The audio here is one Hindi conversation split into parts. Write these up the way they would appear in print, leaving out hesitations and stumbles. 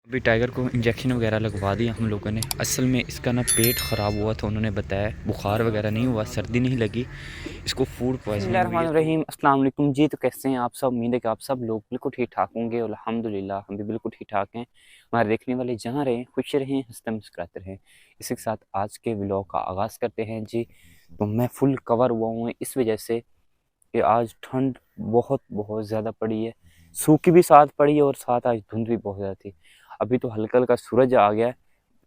अभी टाइगर को इंजेक्शन वगैरह लगवा दिया हम लोगों ने। असल में इसका ना पेट ख़राब हुआ था, उन्होंने बताया बुखार वगैरह नहीं हुआ, सर्दी नहीं लगी, इसको फूड पॉइजनिंग हुई है। रहीम अस्सलाम वालेकुम जी। तो कैसे हैं आप सब? उम्मीद है कि आप सब लोग बिल्कुल ठीक ठाक होंगे और अल्हम्दुलिल्लाह हम भी बिल्कुल ठीक ठाक हैं। हमारे देखने वाले जहाँ रहें खुश रहें, हंसते मुस्कुराते रहें। इसी के साथ आज के व्लॉग का आगाज़ करते हैं जी। तो मैं फुल कवर हुआ हूँ इस वजह से कि आज ठंड बहुत बहुत ज़्यादा पड़ी है, सूखी भी साथ पड़ी है और साथ आज धुंध भी बहुत ज़्यादा थी। अभी तो हल्का हल्का सूरज आ गया है,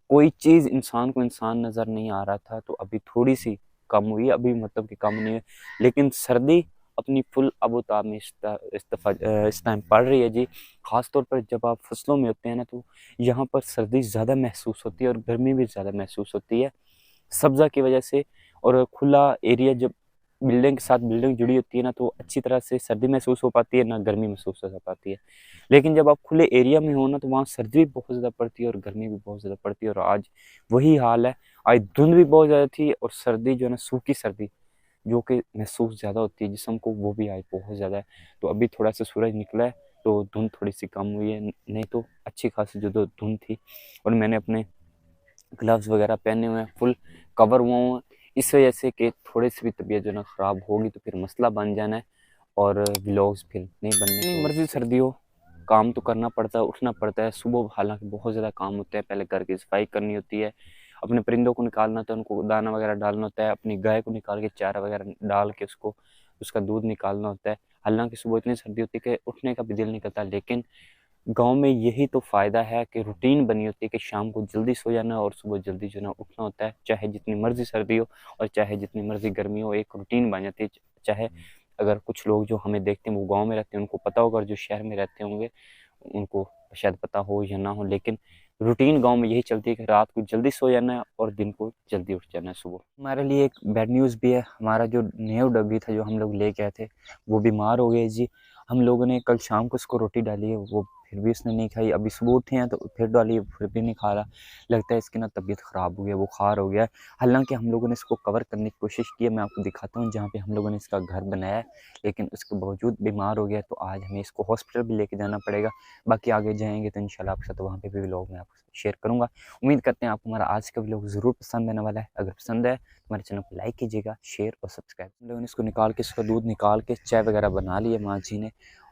कोई चीज़ इंसान को इंसान नज़र नहीं आ रहा था, तो अभी थोड़ी सी कम हुई है, अभी मतलब कि कम नहीं है, लेकिन सर्दी अपनी फुल अबोताब में इस टाइम पड़ रही है जी। ख़ास तौर पर जब आप फसलों में होते हैं ना, तो यहाँ पर सर्दी ज़्यादा महसूस होती है और गर्मी भी ज़्यादा महसूस होती है सब्ज़ा की वजह से। और खुला एरिया जब बिल्डिंग के साथ बिल्डिंग जुड़ी होती है ना, तो अच्छी तरह से सर्दी महसूस हो पाती है ना गर्मी महसूस हो पाती है। लेकिन जब आप खुले एरिया में हो ना, तो वहाँ सर्दी भी बहुत ज़्यादा पड़ती है और गर्मी भी बहुत ज़्यादा पड़ती है, और आज वही हाल है। आज धुंध भी बहुत ज़्यादा थी और सर्दी जो है ना, सूखी सर्दी जो कि महसूस ज़्यादा होती है जिस्म को, वो भी आज बहुत ज़्यादा है। तो अभी थोड़ा सा सूरज निकला है तो धुंध थोड़ी सी कम हुई है, नहीं तो अच्छी खासी जो धुंध थी। और मैंने अपने ग्लव्स वगैरह पहने हुए हैं, फुल कवर हुआ हूँ, इस वजह से कि थोड़ी सी भी तबीयत जो है ना ख़राब होगी तो फिर मसला बन जाना है और व्लॉग्स फिर नहीं बनने। इतनी मर्जी सर्दी हो, काम तो करना पड़ता है, उठना पड़ता है सुबह। हालांकि बहुत ज़्यादा काम होते हैं, पहले घर की सफाई करनी होती है, अपने परिंदों को निकालना होता है, उनको दाना वगैरह डालना होता है, अपनी गाय को निकाल के चारा वगैरह डाल के उसको उसका दूध निकालना होता है। हालांकि सुबह इतनी सर्दी होती है कि उठने का भी दिल नहीं करता, लेकिन गाँव में यही तो फ़ायदा है कि रूटीन बनी होती है कि शाम को जल्दी सो जाना और सुबह जल्दी जो है ना उठना होता है। चाहे जितनी मर्ज़ी सर्दी हो और चाहे जितनी मर्ज़ी गर्मी हो, एक रूटीन बन जाती है। चाहे अगर कुछ लोग जो हमें देखते हैं वो गाँव में रहते हैं, उनको पता होगा, और जो शहर में रहते होंगे उनको शायद पता हो या ना हो, लेकिन रूटीन गाँव में यही चलती है कि रात को जल्दी सो जाना है और दिन को जल्दी उठ जाना है सुबह। हमारे लिए एक बैड न्यूज़ भी है, हमारा जो न्यू डॉगी था जो हम लोग लेके आए थे, वो बीमार हो गया जी। हम लोगों ने कल शाम को उसको रोटी डाली है, वो फिर भी उसने नहीं खाई। अभी सुबह उठे हैं तो फिर डाली है, फिर भी नहीं खा रहा। लगता है इसकी ना तबीयत ख़राब हो गया, बुखार हो गया है। हालांकि हम लोगों ने इसको कवर करने की कोशिश की है, मैं आपको दिखाता हूँ जहाँ पे हम लोगों ने इसका घर बनाया है, लेकिन उसके बावजूद बीमार हो गया, तो आज हमें इसको हॉस्पिटल भी लेके जाना पड़ेगा। बाकी आगे जाएंगे तो इंशाल्लाह आपके साथ वहाँ पे भी व्लॉग मैं आपको शेयर करूँगा। उम्मीद करते हैं आपको हमारा आज का व्लॉग ज़रूर पसंद आने वाला है। अगर पसंद है तो हमारे चैनल को लाइक कीजिएगा, शेयर और सब्सक्राइब। हम लोगों ने इसको निकाल के, इसका दूध निकाल के चाय वगैरह बना ली है माँ जी ने।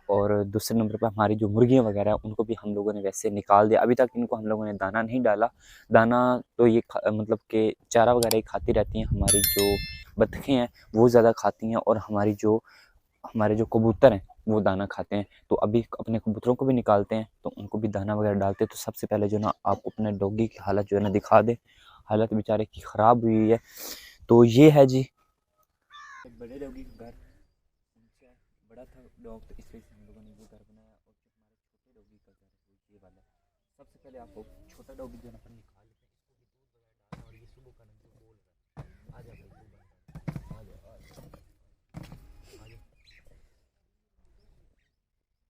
और दूसरे नंबर पर हमारी जो मुर्गियाँ वगैरह हैं उनको भी हम लोगों ने वैसे निकाल दिया। अभी तक इनको हम लोगों ने दाना नहीं डाला। दाना तो ये मतलब कि चारा वगैरह ही खाती रहती हैं। हमारी जो बतखें हैं वो ज़्यादा खाती हैं, और हमारे जो कबूतर हैं वो दाना खाते हैं। तो अभी अपने कबूतरों को भी निकालते हैं, तो उनको भी दाना वगैरह डालते हैं। तो सबसे पहले जो ना आपको अपने डॉगी की हालत जो है ना दिखा दे। हालत बेचारे की ख़राब हुई है। तो ये है जी बड़े डॉगी का घर। उनसे बड़ा था डॉग, तो इस वजह से हम लोगों ने ये घर बनाया। और जो हमारे छोटे डॉगी का घर है वो ये वाला है। सबसे पहले आपको छोटा डॉगी जो है ना निकाल लेते हैं, इसको भी दूध वगैरह डालना। और ये सुबह का जो बोल रहा है, आ जा भाई तू बंद, आ जा आ जा।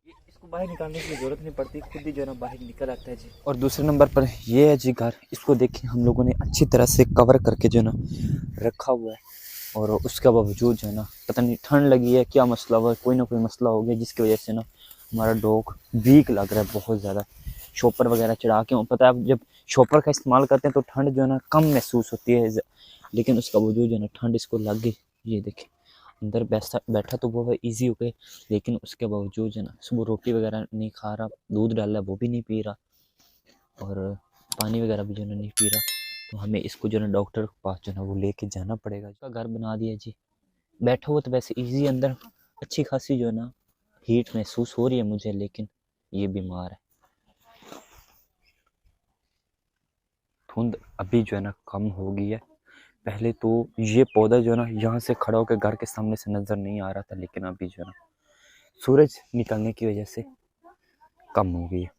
ये इसको बाहर निकालने की ज़रूरत नहीं पड़ती, खुद ही जो है ना बाहर निकल आता है जी। और दूसरे नंबर पर ये है जी घर। इसको देखिए हम लोगों ने अच्छी तरह से कवर करके जो है ना रखा हुआ है, और उसके बावजूद जो है ना पता नहीं ठंड लगी है क्या मसला हुआ है, कोई ना कोई मसला हो गया जिसकी वजह से ना हमारा डॉग वीक लग रहा है बहुत ज़्यादा। शॉपर वगैरह चढ़ा के, पता है आप जब शॉपर का इस्तेमाल करते हैं तो ठंड जो है ना कम महसूस होती है, लेकिन उसका बावजूद जो है ना ठंड इसको लग गई। ये देखें अंदर बैठा बैठा तो वो ईजी हो गए, लेकिन उसके बावजूद जो है ना सुबह रोटी वगैरह नहीं खा रहा, दूध डाला वो भी नहीं पी रहा, और पानी वगैरह भी जो है नहीं पी रहा। तो हमें इसको जो है ना डॉक्टर के पास जो है ना वो लेके जाना पड़ेगा। इसका घर बना दिया जी। बैठा हुआ तो वैसे इजी, अंदर अच्छी खासी जो है ना हीट महसूस हो रही है मुझे, लेकिन ये बीमार है। धुंध अभी जो है ना कम हो गई है। पहले तो ये पौधा जो है ना यहाँ से खड़ा होकर घर के सामने से नज़र नहीं आ रहा था, लेकिन अभी जो है ना सूरज निकलने की वजह से कम हो गई है।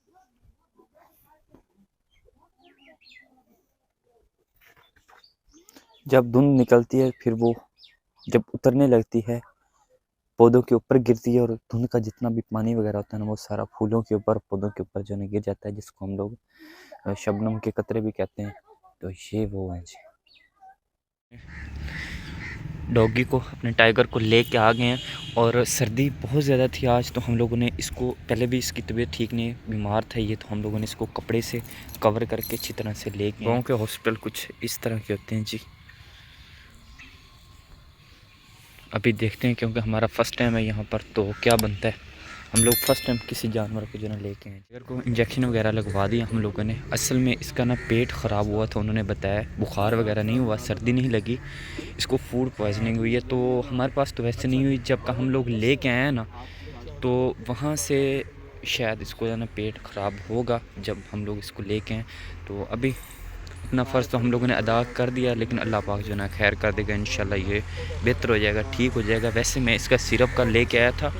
जब धुंध निकलती है फिर वो जब उतरने लगती है, पौधों के ऊपर गिरती है, और धुंध का जितना भी पानी वगैरह होता है ना वो सारा फूलों के ऊपर, पौधों के ऊपर जो है गिर जाता है, जिसको हम लोग शबनम के कतरे भी कहते हैं। तो ये वो है जी। डॉगी को, अपने टाइगर को लेके आ गए हैं। और सर्दी बहुत ज़्यादा थी आज, तो हम लोगों ने इसको, पहले भी इसकी तबीयत ठीक नहीं, बीमार था ये, तो हम लोगों ने इसको कपड़े से कवर करके अच्छी तरह से ले गए। गाँव के हॉस्पिटल कुछ इस तरह के होते हैं जी। अभी देखते हैं, क्योंकि हमारा फ़र्स्ट टाइम है यहाँ पर, तो क्या बनता है। हम लोग फ़र्स्ट टाइम किसी जानवर को जो ना लेके आए। टाइगर को इंजेक्शन वगैरह लगवा दिया हम लोगों ने। असल में इसका ना पेट ख़राब हुआ था, उन्होंने बताया। बुखार वगैरह नहीं हुआ, सर्दी नहीं लगी, इसको फूड पॉइजनिंग हुई है। तो हमारे पास तो वैसे नहीं हुई, जब का हम लोग लेके आए हैं ना, तो वहाँ से शायद इसको जो ना पेट ख़राब होगा जब हम लोग इसको लेके आए। तो अभी अपना फ़र्ज़ तो हम लोगों ने अदा कर दिया, लेकिन अल्लाह पाक जो ना खैर कर देगा, इंशाल्लाह ये बेहतर हो जाएगा, ठीक हो जाएगा। वैसे मैं इसका सिरप का लेके आया था,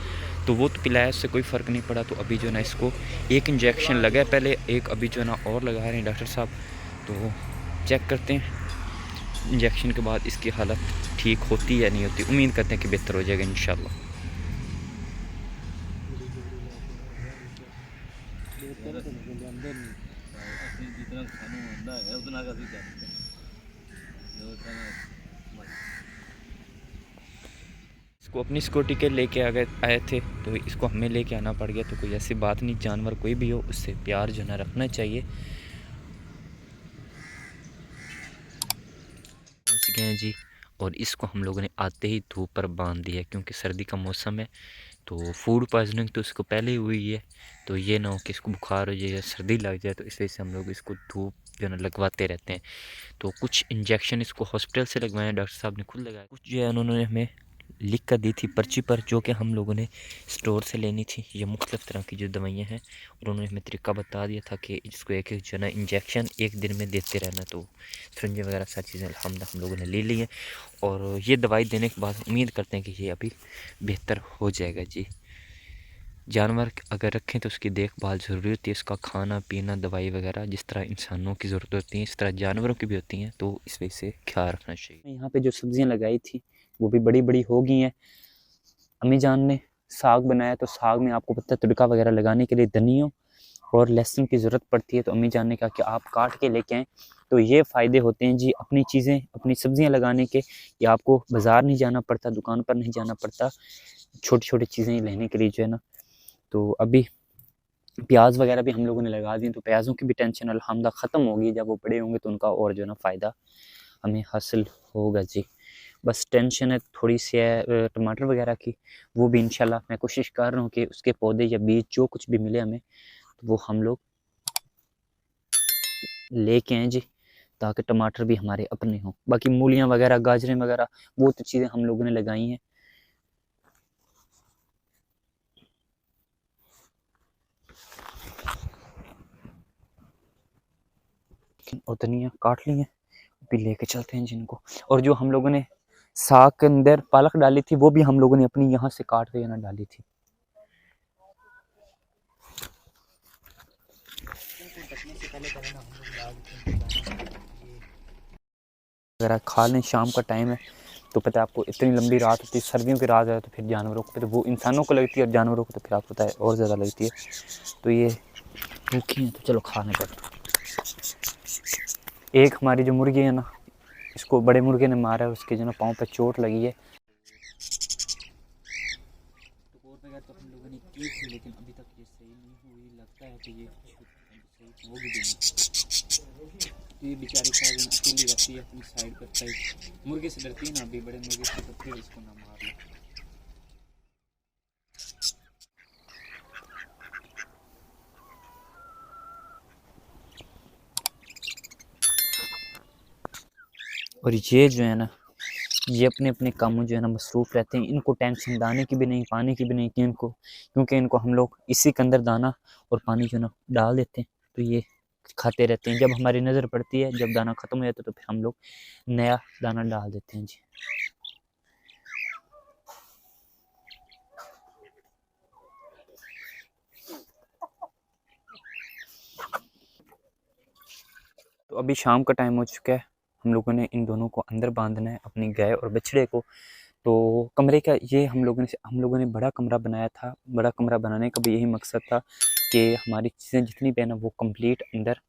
तो वो तो पिलाया, उससे कोई फ़र्क नहीं पड़ा। तो अभी जो ना इसको एक इंजेक्शन लगा है पहले, एक अभी जो ना और लगा रहे हैं डॉक्टर साहब। तो चेक करते हैं इंजेक्शन के बाद इसकी हालत ठीक होती है या नहीं होती। उम्मीद करते हैं कि बेहतर हो जाएगा इंशाल्लाह। इसको अपनी सिक्योरिटी के लेके आए थे, तो इसको हमें लेके आना पड़ गया। तो कोई ऐसी बात नहीं, जानवर कोई भी हो उससे प्यार जो ना रखना चाहिए। पहुँच गए हैं जी, और इसको हम लोगों ने आते ही धूप पर बांध दिया, क्योंकि सर्दी का मौसम है। तो फूड पॉइजनिंग तो इसको पहले ही हुई है, तो ये ना हो कि इसको बुखार हो जाए या सर्दी लग जाए, तो इस वजह से हम लोग इसको धूप जो है ना लगवाते रहते हैं। तो कुछ इंजेक्शन इसको हॉस्पिटल से लगवाए, डॉक्टर साहब ने खुद लगाया। कुछ जो है उन्होंने हमें लिख कर दी थी पर्ची पर, जो कि हम लोगों ने स्टोर से लेनी थी। ये मुख्तलिफ़ तरह की जो दवाइयाँ हैं, और उन्होंने हमें तरीका बता दिया था कि इसको एक एक जो है ना इंजेक्शन एक दिन में देते रहना। तो सिरंजी वगैरह सारी चीज़ें अल्हम्दुलिल्लाह हम लोगों ने ले ली हैं, और ये दवाई देने के बाद उम्मीद करते हैं कि ये अभी बेहतर हो जाएगा जी। जानवर अगर रखें तो उसकी देखभाल ज़रूरी होती है, उसका खाना पीना, दवाई वगैरह, जिस तरह इंसानों की ज़रूरत होती है इस तरह जानवरों की भी होती हैं। तो इस वजह से ख्याल रखना चाहिए। यहाँ पे जो सब्जियाँ लगाई थी वो भी बड़ी बड़ी हो गई हैं। अम्मी जान ने साग बनाया, तो साग में आपको पता है तड़का वगैरह लगाने के लिए धनिया और लहसुन की ज़रूरत पड़ती है। तो अम्मी जान ने कहा कि आप काट के लेके आएँ। तो ये फ़ायदे होते हैं जी अपनी चीज़ें, अपनी सब्जियां लगाने के, कि आपको बाज़ार नहीं जाना पड़ता, दुकान पर नहीं जाना पड़ता, छोटी छोटी चीज़ें लेने के लिए जो है ना। तो अभी प्याज वगैरह भी हम लोगों ने लगा दिए, तो प्याज़ों की भी टेंशन अल्हम्दुलिल्लाह ख़त्म होगी। जब वो बड़े होंगे तो उनका और जो है ना फ़ायदा हमें हासिल होगा जी। बस टेंशन है थोड़ी सी है टमाटर वगैरह की, वो भी इंशाल्लाह मैं कोशिश कर रहा हूँ कि उसके पौधे या बीज जो कुछ भी मिले हमें, तो वो हम लोग लेके आएँ जी, ताकि टमाटर भी हमारे अपने हों। बाकी मूलियाँ वगैरह, गाजरें वगैरह, वो तो चीज़ें हम लोगों ने लगाई हैं। और धनिया काट ली है, अभी लेके चलते हैं जिनको। और जो हम लोगों ने साग के अंदर पालक डाली थी, वो भी हम लोगों ने अपनी यहाँ से काट के ना डाली थी। अगर आप खा लें, शाम का टाइम है, तो पता है आपको इतनी लंबी रात होती है, सर्दियों की रात है, तो फिर जानवरों को, तो वो इंसानों को लगती है, और जानवरों को तो फिर आपको पता है और ज़्यादा लगती है। तो ये भूखी हैं, तो चलो खाने पर। एक हमारी जो मुर्गी है ना, इसको बड़े मुर्गे ने मारा है, उसके जो ना पाँव पे चोट लगी है। तो हम लोगों ने की थी, लेकिन अभी तक ये सही नहीं हुई। लगता है कि ये सही होगी भी नहीं। ये बेचारी शायद अकेली रहती है अपनी साइड पर, साइड मुर्गे से डरती है ना, अभी बड़े मुर्गे से, तो फिर इसको ना मार लो। और ये जो है ना, ये अपने अपने कामों जो है ना मसरूफ़ रहते हैं। इनको टेंशन दाने की भी नहीं, पानी की भी नहीं, कि इनको, क्योंकि इनको हम लोग इसी के अंदर दाना और पानी जो है ना डाल देते हैं, तो ये खाते रहते हैं। जब हमारी नज़र पड़ती है, जब दाना ख़त्म हो जाता है, तो फिर हम लोग नया दाना डाल देते हैं जी। तो अभी शाम का टाइम हो चुका है, हम लोगों ने इन दोनों को अंदर बांधना है, अपनी गाय और बछड़े को। तो कमरे का ये हम लोगों ने बड़ा कमरा बनाया था। बड़ा कमरा बनाने का भी यही मकसद था कि हमारी चीज़ें जितनी भी है ना वो कंप्लीट अंदर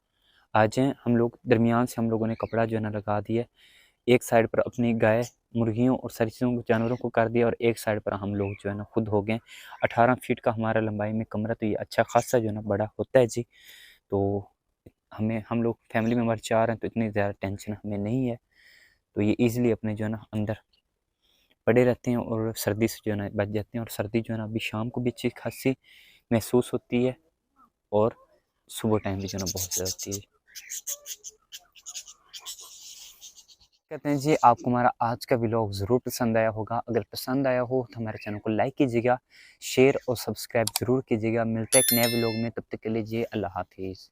आ जाएँ। हम लोग दरमियान से हम लोगों ने कपड़ा जो है ना लगा दिया, एक साइड पर अपनी गाय, मुर्गियों और सारी चीज़ों को, जानवरों को कर दिया, और एक साइड पर हम लोग जो है ना खुद हो गए। 18 फीट का हमारा लंबाई में कमरा, तो ये अच्छा खासा जो है ना बड़ा होता है जी। तो हम लोग फैमिली में हमारे 4 हैं, तो इतनी ज़्यादा टेंशन हमें नहीं है। तो ये ईज़िली अपने जो है ना अंदर पड़े रहते हैं और सर्दी से जो है ना बच जाते हैं। और सर्दी जो है ना अभी शाम को भी अच्छी खासी महसूस होती है, और सुबह टाइम भी जो है ना बहुत ज़्यादा होती है। कहते हैं जी, आपको हमारा आज का व्लॉग ज़रूर पसंद आया होगा। अगर पसंद आया हो तो हमारे चैनल को लाइक कीजिएगा, शेयर और सब्सक्राइब ज़रूर कीजिएगा। मिलते हैं एक नए व्लॉग में, तब तक के लिए जी अल्लाह हाफिज़।